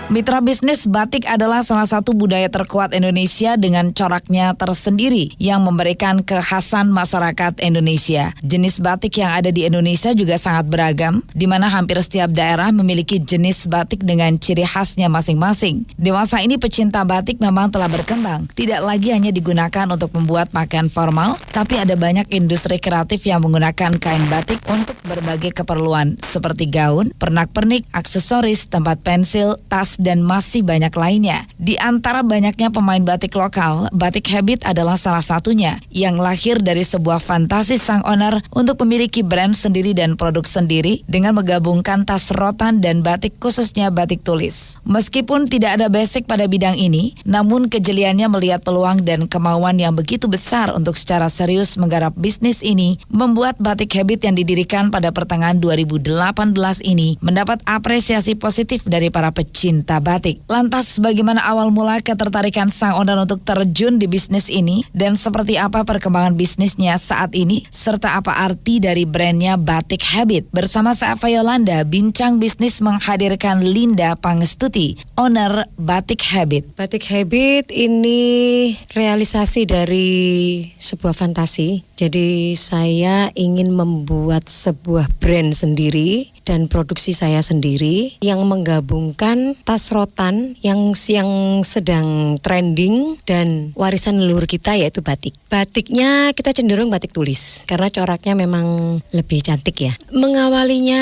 Mitra bisnis batik adalah salah satu budaya terkuat Indonesia dengan coraknya tersendiri yang memberikan kekhasan masyarakat Indonesia. Jenis batik yang ada di Indonesia juga sangat beragam, di mana hampir setiap daerah memiliki jenis batik dengan ciri khasnya masing-masing. Di masa ini pecinta batik memang telah berkembang, tidak lagi hanya digunakan untuk membuat pakaian formal, tapi ada banyak industri kreatif yang menggunakan kain batik untuk berbagai keperluan seperti gaun, pernak-pernik, aksesoris, tempat pensil, tas, dan masih banyak lainnya. Di antara banyaknya pemain batik lokal, Batik Habit adalah salah satunya yang lahir dari sebuah fantasi sang owner untuk memiliki brand sendiri dan produk sendiri dengan menggabungkan tas rotan dan batik khususnya batik tulis. Meskipun tidak ada basic pada bidang ini, namun kejeliannya melihat peluang dan kemauan yang begitu besar untuk secara serius menggarap bisnis ini membuat Batik Habit yang didirikan pada pertengahan 2018 ini mendapat apresiasi positif dari para pecinta batik. Lantas bagaimana awal mula ketertarikan sang owner untuk terjun di bisnis ini dan seperti apa perkembangan bisnisnya saat ini serta apa arti dari brandnya Batik Habit? Bersama saya Ava Yolanda, Bincang Bisnis menghadirkan Linda Pangestuti, owner Batik Habit. Batik Habit ini realisasi dari sebuah fantasi. Jadi saya ingin membuat sebuah brand sendiri dan produksi saya sendiri yang menggabungkan tas rotan yang sedang trending dan warisan leluhur kita yaitu batik. Batiknya kita cenderung batik tulis karena coraknya memang lebih cantik ya. Mengawalinya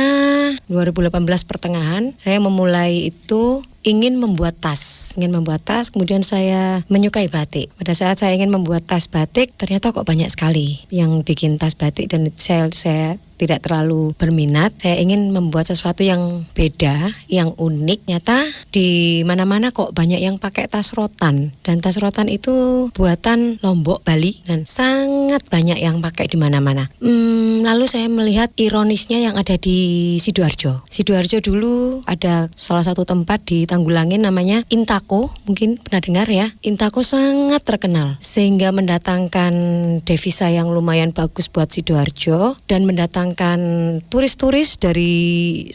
2018 pertengahan saya memulai itu ingin membuat tas, kemudian saya menyukai batik. Pada saat saya ingin membuat tas batik, ternyata kok banyak sekali yang bikin tas batik dan saya tidak terlalu berminat. Saya ingin membuat sesuatu yang beda, yang unik. Nyata di mana-mana kok banyak yang pakai tas rotan, dan tas rotan itu buatan Lombok, Bali, dan sangat banyak yang pakai di mana-mana. Lalu saya melihat ironisnya yang ada di Sidoarjo. Sidoarjo dulu ada salah satu tempat di Tanggulangin namanya Intako, mungkin pernah dengar ya. Intako sangat terkenal sehingga mendatangkan devisa yang lumayan bagus buat Sidoarjo dan mendatangkan turis-turis dari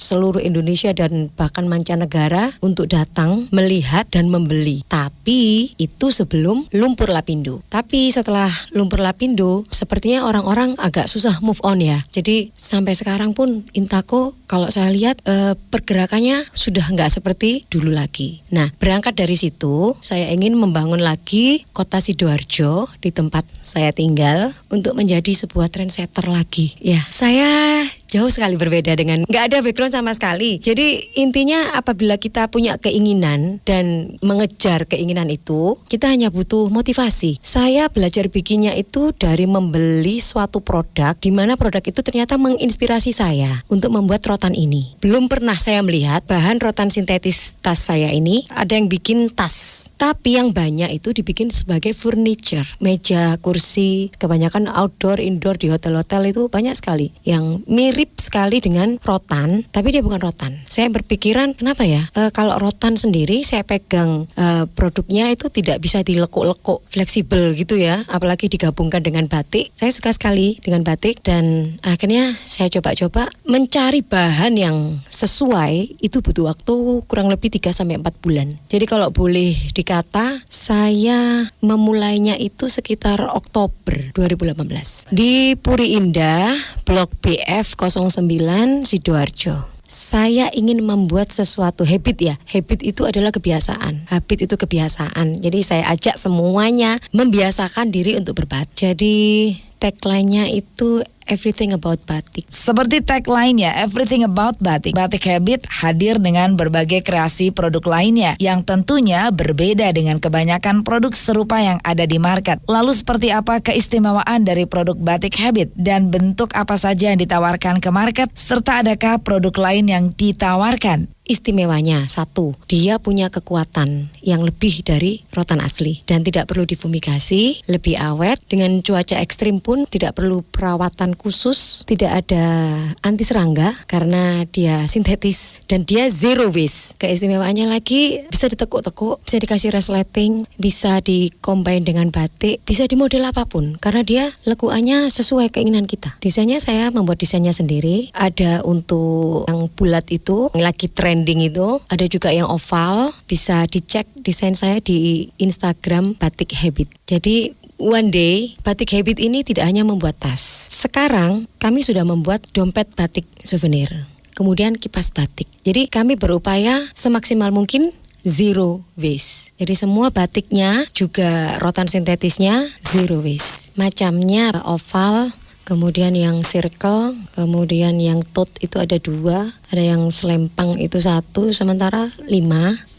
seluruh Indonesia dan bahkan mancanegara untuk datang melihat dan membeli. Tapi itu sebelum Lumpur Lapindo. Tapi setelah Lumpur Lapindo sepertinya orang-orang agak susah move on ya. Jadi sampai sekarang pun Intako kalau saya lihat pergerakannya sudah nggak seperti dulu lagi. Nah, berangkat dari situ saya ingin membangun lagi kota Sidoarjo di tempat saya tinggal untuk menjadi sebuah trendsetter lagi. Ya, saya jauh sekali berbeda dengan nggak ada background sama sekali. Jadi intinya apabila kita punya keinginan dan mengejar keinginan itu, kita hanya butuh motivasi. Saya belajar bikinnya itu dari membeli suatu produk, di mana produk itu ternyata menginspirasi saya untuk membuat rotan ini. Belum pernah saya melihat bahan rotan sintetis tas saya ini ada yang bikin tas. Tapi yang banyak itu dibikin sebagai furniture, meja, kursi, kebanyakan outdoor, indoor di hotel-hotel itu banyak sekali yang mirip sekali dengan rotan, tapi dia bukan rotan. Saya berpikiran kenapa ya kalau rotan sendiri saya pegang produknya itu tidak bisa dilekuk-lekuk, fleksibel gitu ya, apalagi digabungkan dengan batik. Saya suka sekali dengan batik dan akhirnya saya coba-coba mencari bahan yang sesuai. Itu butuh waktu kurang lebih 3-4 bulan. Jadi kalau boleh dikata saya memulainya itu sekitar Oktober 2018 di Puri Indah, Blok BF 09 Sidoarjo. Saya ingin membuat sesuatu habit ya. Habit itu adalah kebiasaan. Habit itu kebiasaan. Jadi saya ajak semuanya membiasakan diri untuk berbatik. Jadi tagline-nya itu Everything About Batik. Seperti tagline-nya Everything About Batik, Batik Habit hadir dengan berbagai kreasi produk lainnya yang tentunya berbeda dengan kebanyakan produk serupa yang ada di market. Lalu seperti apa keistimewaan dari produk Batik Habit dan bentuk apa saja yang ditawarkan ke market serta adakah produk lain yang ditawarkan? Istimewanya, satu, dia punya kekuatan yang lebih dari rotan asli dan tidak perlu difumigasi, lebih awet, dengan cuaca ekstrim pun tidak perlu perawatan khusus, tidak ada anti serangga karena dia sintetis dan dia zero waste. Keistimewaannya lagi bisa ditekuk-tekuk, bisa dikasih resleting, bisa dikombin dengan batik, bisa dimodel apapun karena dia lekuannya sesuai keinginan kita. Desainnya saya membuat desainnya sendiri, ada untuk yang bulat itu lagi tren trending itu. Ada juga yang oval, bisa dicek desain saya di Instagram Batik Habit. Jadi one day Batik Habit ini tidak hanya membuat tas. Sekarang kami sudah membuat dompet batik souvenir, kemudian kipas batik. Jadi kami berupaya semaksimal mungkin zero waste. Jadi semua batiknya juga rotan sintetisnya zero waste. Macamnya oval, kemudian yang circle, kemudian yang tote itu ada 2, ada yang selempang itu 1, sementara 5,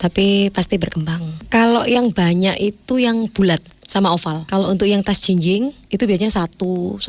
tapi pasti berkembang. Kalau yang banyak itu yang bulat sama oval. Kalau untuk yang tas jinjing itu biasanya 1,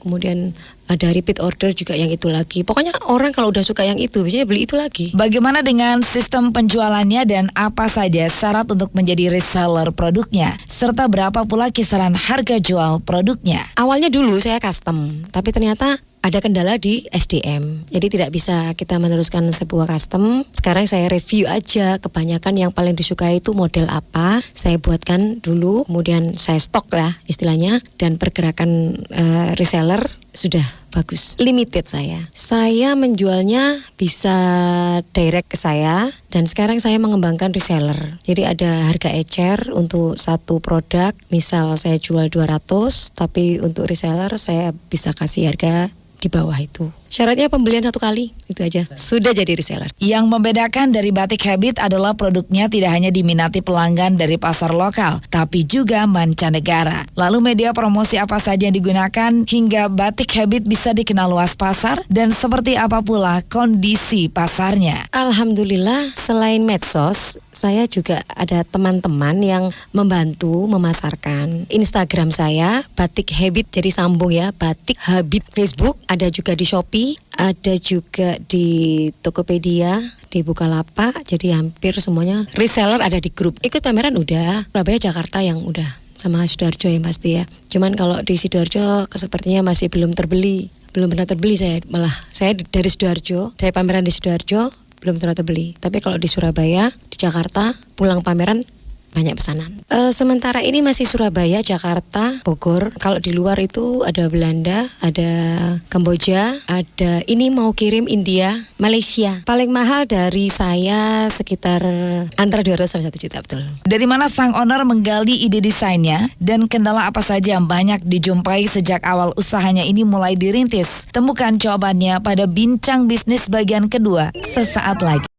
kemudian ada repeat order juga yang itu lagi. Pokoknya orang kalau udah suka yang itu biasanya beli itu lagi. Bagaimana dengan sistem penjualannya dan apa saja syarat untuk menjadi reseller produknya? Serta berapa pula kisaran harga jual produknya? Awalnya dulu saya custom, tapi ternyata ada kendala di SDM. Jadi tidak bisa kita meneruskan sebuah custom. Sekarang saya review aja, kebanyakan yang paling disukai itu model apa. Saya buatkan dulu, kemudian saya stok lah istilahnya. Dan pergerakan reseller sudah bagus. Limited saya. Saya menjualnya bisa direct ke saya. Dan sekarang saya mengembangkan reseller. Jadi ada harga ecer untuk satu produk. Misal saya jual 200, tapi untuk reseller saya bisa kasih harga di bawah itu. Syaratnya pembelian 1 kali, itu aja. Sudah jadi reseller. Yang membedakan dari Batik Habit adalah produknya tidak hanya diminati pelanggan dari pasar lokal, tapi juga mancanegara. Lalu media promosi apa saja yang digunakan hingga Batik Habit bisa dikenal luas pasar dan seperti apa pula kondisi pasarnya? Alhamdulillah, selain medsos, saya juga ada teman-teman yang membantu memasarkan. Instagram saya Batik Habit, jadi sambung ya, Batik Habit. Facebook ada juga di Shopee, ada juga di Tokopedia, di Bukalapak. Jadi hampir semuanya reseller ada di grup. Ikut pameran udah, Surabaya, Jakarta yang udah, sama Sidoarjo yang pasti ya. Cuman kalau di Sidoarjo sepertinya masih belum terbeli. Belum pernah terbeli saya, malah saya dari Sidoarjo, saya pameran di Sidoarjo belum pernah terbeli. Tapi kalau di Surabaya, di Jakarta, pulang pameran banyak pesanan. Sementara ini masih Surabaya, Jakarta, Bogor. Kalau di luar itu ada Belanda, ada Kamboja, ada ini mau kirim India, Malaysia. Paling mahal dari saya sekitar antara 200 sampai 1 juta, betul. Dari mana sang owner menggali ide desainnya dan kendala apa saja yang banyak dijumpai sejak awal usahanya ini mulai dirintis? Temukan jawabannya pada Bincang Bisnis bagian kedua sesaat lagi.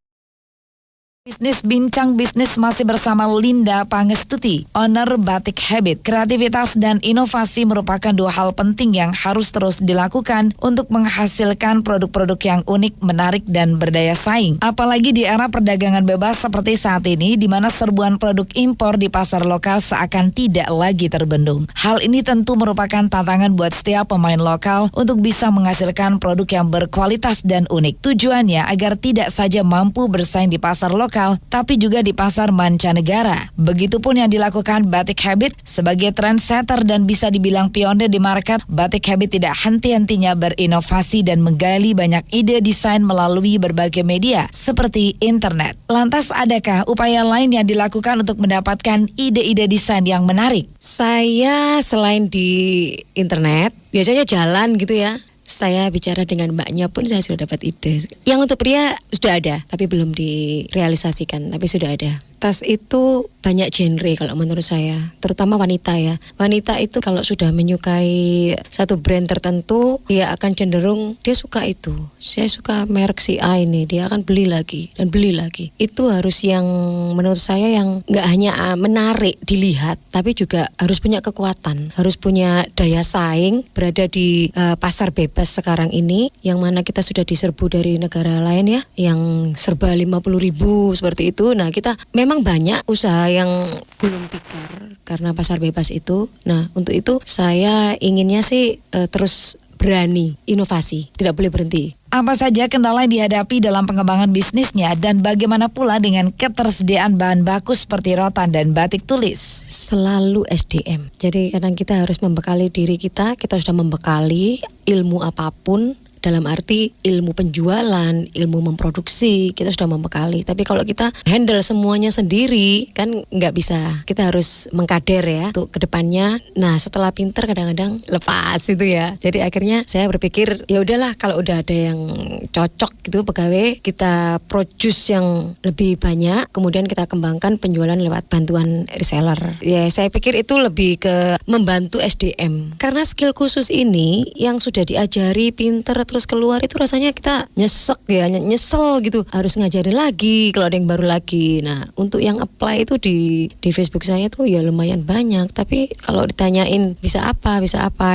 Bincang bisnis masih bersama Linda Pangestuti, owner Batik Habit. Kreativitas dan inovasi merupakan 2 hal penting yang harus terus dilakukan untuk menghasilkan produk-produk yang unik, menarik, dan berdaya saing. Apalagi di era perdagangan bebas seperti saat ini, di mana serbuan produk impor di pasar lokal seakan tidak lagi terbendung. Hal ini tentu merupakan tantangan buat setiap pemain lokal untuk bisa menghasilkan produk yang berkualitas dan unik. Tujuannya agar tidak saja mampu bersaing di pasar lokal, tapi juga di pasar mancanegara. Begitupun yang dilakukan Batik Habit sebagai trendsetter dan bisa dibilang pionir di market. Batik Habit tidak henti-hentinya berinovasi dan menggali banyak ide desain melalui berbagai media seperti internet. Lantas adakah upaya lain yang dilakukan untuk mendapatkan ide-ide desain yang menarik? Saya selain di internet, biasanya jalan gitu ya. Saya bicara dengan mbaknya pun saya sudah dapat ide. Yang untuk pria sudah ada, tapi belum direalisasikan, tapi sudah ada. Tas itu banyak genre kalau menurut saya, terutama wanita ya. Wanita itu kalau sudah menyukai satu brand tertentu, dia akan cenderung dia suka itu. Saya suka merek si A ini, dia akan beli lagi dan beli lagi. Itu harus yang menurut saya yang nggak hanya menarik dilihat, tapi juga harus punya kekuatan, harus punya daya saing berada di pasar bebas sekarang ini, yang mana kita sudah diserbu dari negara lain ya, yang serba 50.000 seperti itu. Nah kita memang banyak usaha yang gulung tikar karena pasar bebas itu. Nah untuk itu saya inginnya sih terus berani inovasi, tidak boleh berhenti. Apa saja kendala yang dihadapi dalam pengembangan bisnisnya dan bagaimana pula dengan ketersediaan bahan baku seperti rotan dan batik tulis? Selalu SDM. Jadi kadang kita harus membekali diri kita sudah membekali ilmu apapun dalam arti ilmu penjualan, ilmu memproduksi, kita sudah membekali. Tapi kalau kita handle semuanya sendiri kan nggak bisa. Kita harus mengkader ya untuk kedepannya. Nah setelah pinter kadang-kadang lepas itu ya. Jadi akhirnya saya berpikir ya udahlah, kalau udah ada yang cocok gitu pegawai, kita produce yang lebih banyak, kemudian kita kembangkan penjualan lewat bantuan reseller. Ya saya pikir itu lebih ke membantu SDM. Karena skill khusus ini yang sudah diajari pinter terus keluar itu rasanya kita nyesek ya, nyesel gitu. Harus ngajarin lagi kalau ada yang baru lagi. Nah untuk yang apply itu di Facebook saya tuh ya lumayan banyak. Tapi kalau ditanyain bisa apa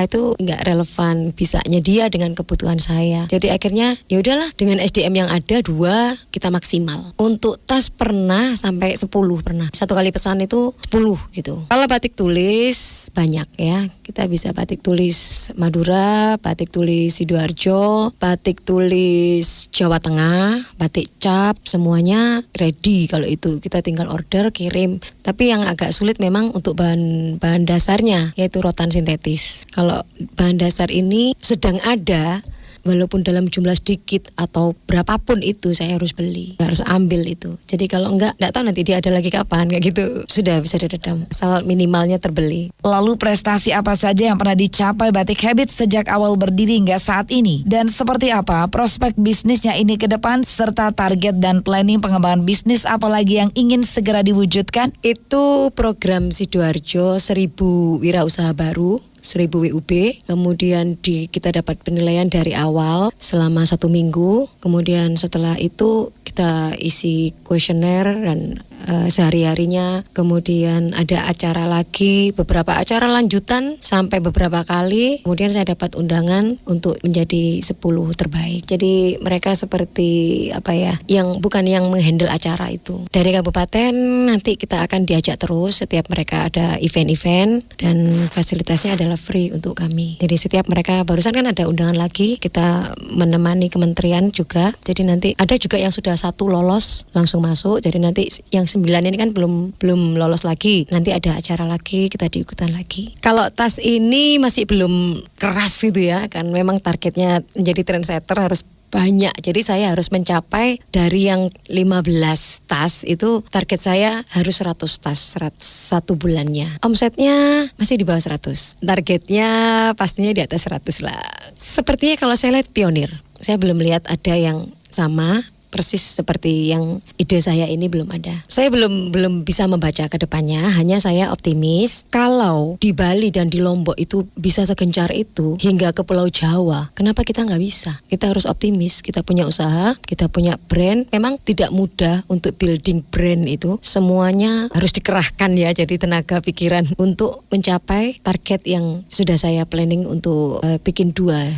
itu nggak relevan bisanya dia dengan kebutuhan saya. Jadi akhirnya ya udahlah, dengan SDM yang ada 2 kita maksimal. Untuk tas pernah sampai 10 pernah. Satu kali pesan itu 10 gitu. Kalau batik tulis banyak ya. Kita bisa batik tulis Madura, batik tulis Sidoarjo, batik tulis Jawa Tengah, batik cap, semuanya ready. Kalau itu kita tinggal order, kirim. Tapi yang agak sulit memang untuk bahan dasarnya, yaitu rotan sintetis. Kalau bahan dasar ini sedang ada, walaupun dalam jumlah sedikit atau berapapun itu saya harus beli, harus ambil itu. Jadi kalau enggak tahu nanti dia ada lagi kapan, kayak gitu. Sudah bisa diredam, asal minimalnya terbeli. Lalu prestasi apa saja yang pernah dicapai Batik Habit sejak awal berdiri hingga saat ini? Dan seperti apa prospek bisnisnya ini ke depan, serta target dan planning pengembangan bisnis apalagi yang ingin segera diwujudkan? Itu program Sidoarjo 1000 wirausaha baru, 1000 WUB. Kemudian kita dapat penilaian dari awal selama 1 minggu. Kemudian setelah itu kita isi kuesioner dan sehari-harinya. Kemudian ada acara lagi, beberapa acara lanjutan sampai beberapa kali. Kemudian saya dapat undangan untuk menjadi 10 terbaik. Jadi mereka seperti apa ya, yang bukan yang menghandle acara itu. Dari kabupaten nanti kita akan diajak terus setiap mereka ada event-event, dan fasilitasnya adalah free untuk kami. Jadi setiap mereka, barusan kan ada undangan lagi, kita menemani kementerian juga. Jadi nanti ada juga yang sudah 1 lolos langsung masuk. Jadi nanti yang 9 ini kan belum lolos lagi. Nanti ada acara lagi, kita diikutan lagi. Kalau tas ini masih belum keras gitu ya, kan memang targetnya menjadi trendsetter harus banyak. Jadi saya harus mencapai dari yang 15 tas itu, target saya harus 100 tas 1 bulannya. Omsetnya masih di bawah 100. Targetnya pastinya di atas 100 lah. Sepertinya kalau saya lihat pionir. Saya belum lihat ada yang sama persis seperti yang ide saya ini, belum ada. Saya belum bisa membaca ke depannya, hanya saya optimis kalau di Bali dan di Lombok itu bisa segencar itu hingga ke Pulau Jawa. Kenapa kita nggak bisa? Kita harus optimis, kita punya usaha, kita punya brand. Memang tidak mudah untuk building brand itu. Semuanya harus dikerahkan ya, jadi tenaga pikiran untuk mencapai target yang sudah saya planning untuk bikin dua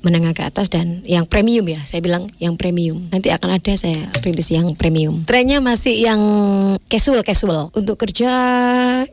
menengah ke atas dan yang premium ya, saya bilang yang premium. Nanti akan ada saya rilis yang premium. Trennya masih yang casual. Untuk kerja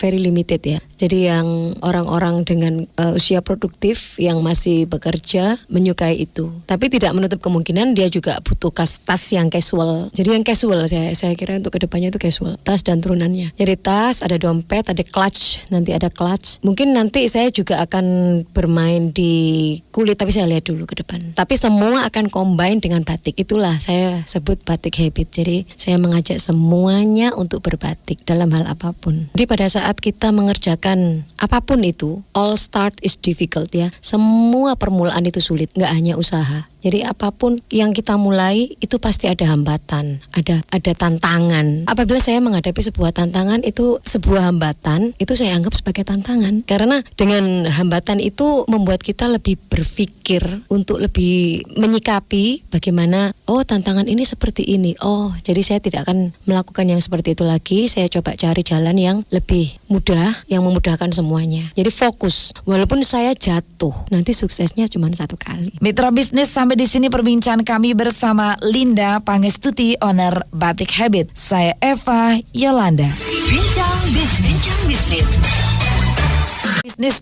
very limited ya. Jadi yang orang-orang dengan usia produktif yang masih bekerja menyukai itu. Tapi tidak menutup kemungkinan dia juga butuh tas yang casual. Jadi yang casual saya kira untuk kedepannya itu casual. Tas dan turunannya. Jadi tas, ada dompet, ada clutch. Nanti ada clutch. Mungkin nanti saya juga akan bermain di kulit, tapi saya lihat dulu ke depan. Tapi semua akan combine dengan batik. Itulah saya sebut Batik Habit. Jadi saya mengajak semuanya untuk berbatik dalam hal apapun. Jadi pada saat kita mengerjakan apapun itu, all start is difficult ya. Semua permulaan itu sulit, nggak hanya usaha. Jadi apapun yang kita mulai itu pasti ada hambatan, ada tantangan. Apabila saya menghadapi sebuah tantangan, itu sebuah hambatan, itu saya anggap sebagai tantangan. Karena dengan hambatan itu membuat kita lebih berpikir untuk lebih menyikapi bagaimana, oh tantangan ini seperti ini. Oh, jadi saya tidak akan melakukan yang seperti itu lagi. Saya coba cari jalan yang lebih mudah, yang memudahkan semuanya. Jadi fokus. Walaupun saya jatuh, nanti suksesnya cuma 1 kali. Mitra bisnis, sampai di sini perbincangan kami bersama Linda Pangestuti, owner Batik Habit. Saya Eva Yolanda. Bincang bisnis. Bisnis